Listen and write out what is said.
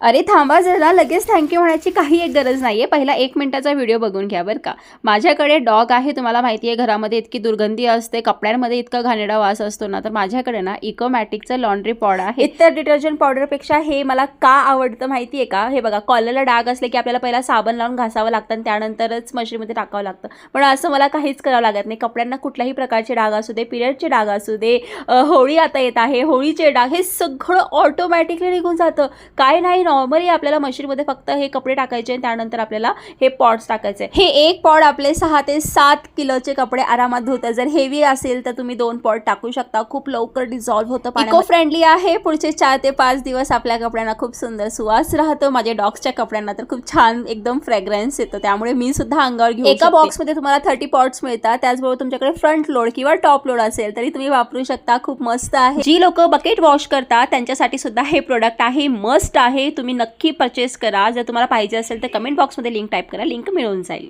अरे थांबा जरा, लगेच थँक्यू म्हणायची काही एक गरज नाहीये. पहिला 1 मिनिटाचा व्हिडिओ बघून घ्या बरं का. माझ्याकडे डॉग आहे, तुम्हाला माहिती आहे घरामध्ये इतकी दुर्गंधी असते, कपड्यांमध्ये इतका घाणेरडा वास असतो ना, तर माझ्याकडे ना इकोमॅटिकचं लॉन्ड्री पॉड आहे. इतर डिटर्जंट पावडरपेक्षा हे मला का आवडतं माहिती आहे का? हे बघा, कॉलरला डाग असले की आपल्याला पहिला साबण लावून घासावं लागतं आणि त्यानंतरच मशीनमध्ये टाकावं लागतं. पण असं मला काहीच करावं लागत नाही. कपड्यांना कुठल्याही प्रकारचे डाग असू दे, पिरियडचे डाग असू दे, होळी आता येत आहे, होळीचे डाग, हे सगळं ऑटोमॅटिकली निघून जातं. काय नाही, नॉर्मली आपल्याला मशीनमध्ये फक्त हे कपडे टाकायचे आणि त्यानंतर आपल्याला हे पॉड्स टाकायचे. हे एक पॉड आपले 6 ते 7 किलोचे कपडे आरामात धुतं. जर हेवी असेल तर तुम्ही 2 पॉड टाकू शकता. खूप लवकर डिझॉल्व्ह होतं. इको फ्रेंडली आहे. पुढचे 4 ते 5 दिवस आपल्या कपड्यांना खूप सुंदर सुवास राहतो. माझ्या डॉग्सच्या कपड्यांना तर खूप छान एकदम फ्रेग्रन्स येतो. त्यामुळे मी सुद्धा अंगावर घेऊ शकते. एका बॉक्समध्ये तुम्हाला 30 पॉड्स मिळतात. त्याचबरोबर तुमच्याकडे फ्रंट लोड किंवा टॉप लोड असेल तरी तुम्ही वापरू शकता. खूप मस्त आहे. जी लोक बकेट वॉश करतात त्यांच्यासाठी सुद्धा हे प्रोडक्ट आहे. मस्त आहे. तुम्ही नक्की परचेस करा. जर तुम्हाला पाहिजे असेल तर कमेंट बॉक्समध्ये लिंक टाईप करा, लिंक मिळून जाईल.